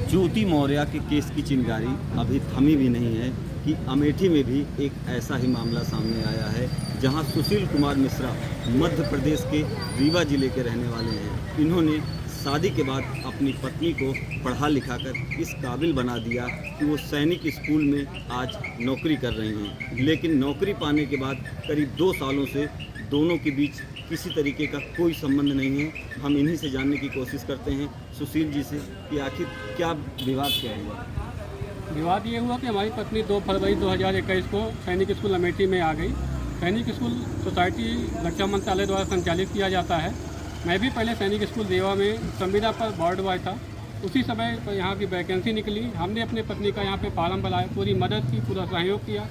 ज्योति मौर्य के केस की चिंगारी अभी थमी भी नहीं है कि अमेठी में भी एक ऐसा ही मामला सामने आया है जहां सुशील कुमार मिश्रा मध्य प्रदेश के रीवा जिले के रहने वाले हैं। इन्होंने शादी के बाद अपनी पत्नी को पढ़ा लिखा कर इस काबिल बना दिया कि वो सैनिक स्कूल में आज नौकरी कर रही हैं, लेकिन नौकरी पाने के बाद करीब 2 सालों से दोनों के बीच किसी तरीके का कोई संबंध नहीं है। हम इन्हीं से जानने की कोशिश करते हैं सुशील जी से कि आखिर क्या विवाद क्या हुआ। विवाद ये हुआ कि हमारी पत्नी 2 फरवरी 2021 को सैनिक स्कूल अमेठी में आ गई। सैनिक स्कूल सोसाइटी रक्षा मंत्रालय द्वारा संचालित किया जाता है। मैं भी पहले सैनिक स्कूल रीवा में संविदा पर वार्ड बॉय था। उसी समय पर यहाँ की वैकेंसी निकली। हमने अपनी पत्नी का यहाँ पे फार्म भराया, पूरी मदद की, पूरा सहयोग किया।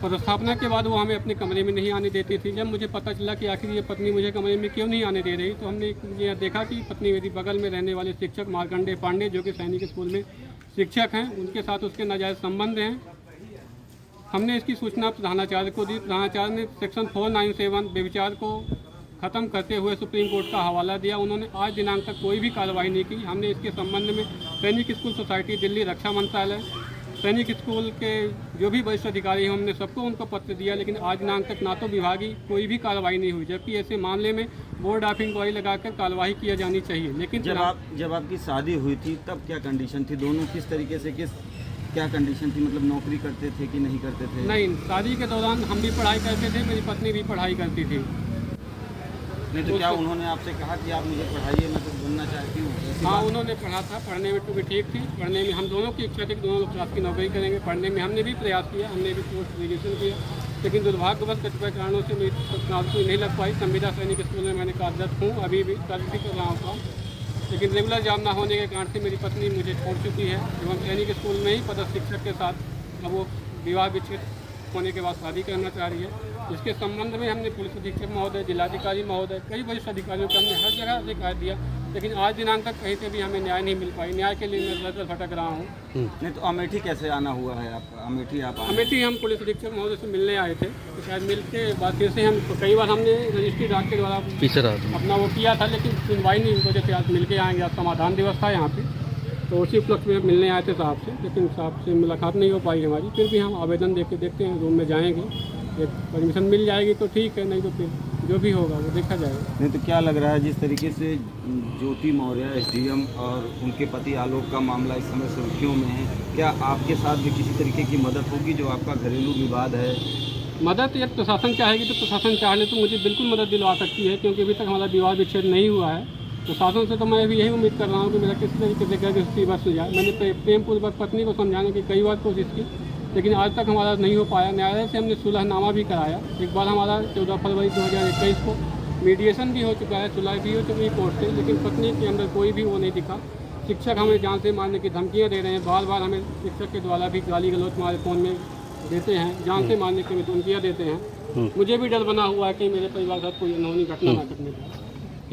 पदस्थापना के बाद वो हमें अपने कमरे में नहीं आने देती थी। जब मुझे पता चला कि आखिर ये पत्नी मुझे कमरे में क्यों नहीं आने दे रही, तो हमने ये देखा कि पत्नी मेरी बगल में रहने वाले शिक्षक मार्कंडेय पांडे, जो कि सैनिक स्कूल में शिक्षक हैं, उनके साथ उसके नाजायज़ संबंध हैं। हमने इसकी सूचना प्रधानाचार्य को दी। प्रधानाचार्य ने सेक्शन 497 व्यभिचार को ख़त्म करते हुए सुप्रीम कोर्ट का हवाला दिया। उन्होंने आज दिनांक तक कोई भी कार्रवाई नहीं की। हमने इसके संबंध में सैनिक स्कूल सोसाइटी दिल्ली, रक्षा मंत्रालय, सैनिक स्कूल के जो भी वरिष्ठ अधिकारी हैं, हमने सबको उनको पत्र दिया, लेकिन आज दिनांक तक ना तो विभागीय कोई भी कार्रवाई नहीं हुई, जबकि ऐसे मामले में बोर्ड ऑफ इंक्वायरी लगाकर कार्रवाई किया जानी चाहिए। लेकिन जब आपकी शादी हुई थी तब क्या कंडीशन थी, दोनों किस तरीके से क्या कंडीशन थी, मतलब नौकरी करते थे कि नहीं करते थे? नहीं, शादी के दौरान हम भी पढ़ाई करते थे, मेरी पत्नी भी पढ़ाई करती थी। नहीं तो क्या उन्होंने आपसे कहा कि आप मुझे पढ़ाइए, मैं तो बनना चाहती हूँ? हाँ, उन्होंने पढ़ा था, पढ़ने में तो भी ठीक थी। पढ़ने में हम दोनों की इच्छा थी कि दोनों क्लास की नौकरी करेंगे। पढ़ने में हमने भी प्रयास किया, हमने भी पोस्ट ग्रेजुएशन किया, लेकिन दुर्भाग्यवश कतिपय कारणों से मेरी नौकरी नहीं लग पाई। संविदा सैनिक स्कूल में मैंने कार्यरत हूँ, अभी भी कार्य भी कर रहा हूँ, लेकिन रेगुलर जॉब न होने के कारण से मेरी पत्नी मुझे छोड़ चुकी है एवं सैनिक स्कूल में ही पदस्थ शिक्षक के साथ अब वो विवाह विच्छेद होने के बाद शादी करना चाह रही है। इसके संबंध में हमने पुलिस अधीक्षक महोदय, जिलाधिकारी महोदय, कई वरिष्ठ अधिकारियों को हमने हर जगह शिकायत दिया, लेकिन आज दिनांक तक कहीं से भी हमें न्याय नहीं मिल पाई। न्याय के लिए मैं दर-दर भटक रहा हूँ। नहीं तो अमेठी कैसे आना हुआ है आपका? अमेठी हम पुलिस अधीक्षक महोदय से मिलने आए थे, तो शायद मिल के बाद फिर से हम कई बार हमने रजिस्ट्री डाक के द्वारा अपना वो किया था, लेकिन सुनवाई नहीं। इस वजह से आज मिल के आएंगे। आज समाधान दिवस था यहाँ पे, तो उसी उपलक्ष्य में मिलने आए थे साहब से, लेकिन साहब से मुलाकात नहीं हो पाई हमारी। फिर भी हम आवेदन देख के देखते हैं, रूम में जाएंगे, एक परमिशन मिल जाएगी तो ठीक है, नहीं तो फिर जो भी होगा वो देखा जाएगा। नहीं तो क्या लग रहा है, जिस तरीके से ज्योति मौर्य एसडीएम और उनके पति आलोक का मामला इस समय सुर्खियों में है, क्या आपके साथ भी किसी तरीके की मदद होगी? जो आपका घरेलू विवाद है, मदद यदि प्रशासन चाहेगी तो प्रशासन चाह ले तो मुझे बिल्कुल मदद दिलवा सकती है, क्योंकि अभी तक हमारा विवाद विच्छेद नहीं हुआ है। प्रशासन से तो मैं भी यही उम्मीद कर रहा हूँ कि मेरा किसी तरीके से घर गृहस्थी बस हो जाए। मैंने प्रेमपूर्वक पत्नी को समझाने की कई बार कोशिश की, लेकिन आज तक हमारा नहीं हो पाया। न्यायालय से हमने सुलहनामा भी कराया। एक बार हमारा 14 फरवरी 2021 को मीडिएशन भी हो चुका है, सुलह भी हो चुकी है कोर्ट से, लेकिन पत्नी के अंदर कोई भी वो नहीं दिखा। शिक्षक हमें जान से मारने की धमकियाँ दे रहे हैं। बार बार हमें शिक्षक के द्वारा भी गाली गलौज हमारे फ़ोन में देते हैं, जान से मारने की धमकियाँ देते हैं। मुझे भी डर बना हुआ है कि मेरे परिवार के साथ कोई अनहोनी घटना न घटने पाए।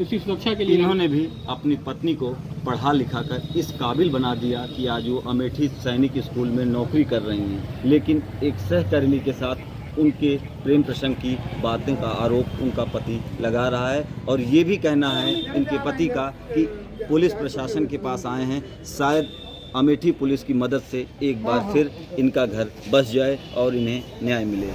इसी सुरक्षा के लिए इन्होंने भी अपनी पत्नी को पढ़ा लिखा कर इस काबिल बना दिया कि आज वो अमेठी सैनिक स्कूल में नौकरी कर रही हैं, लेकिन एक सहकर्मी के साथ उनके प्रेम प्रसंग की बातें का आरोप उनका पति लगा रहा है। और ये भी कहना है इनके पति का कि पुलिस प्रशासन के पास आए हैं, शायद अमेठी पुलिस की मदद से एक बार फिर इनका घर बस जाए और इन्हें न्याय मिले।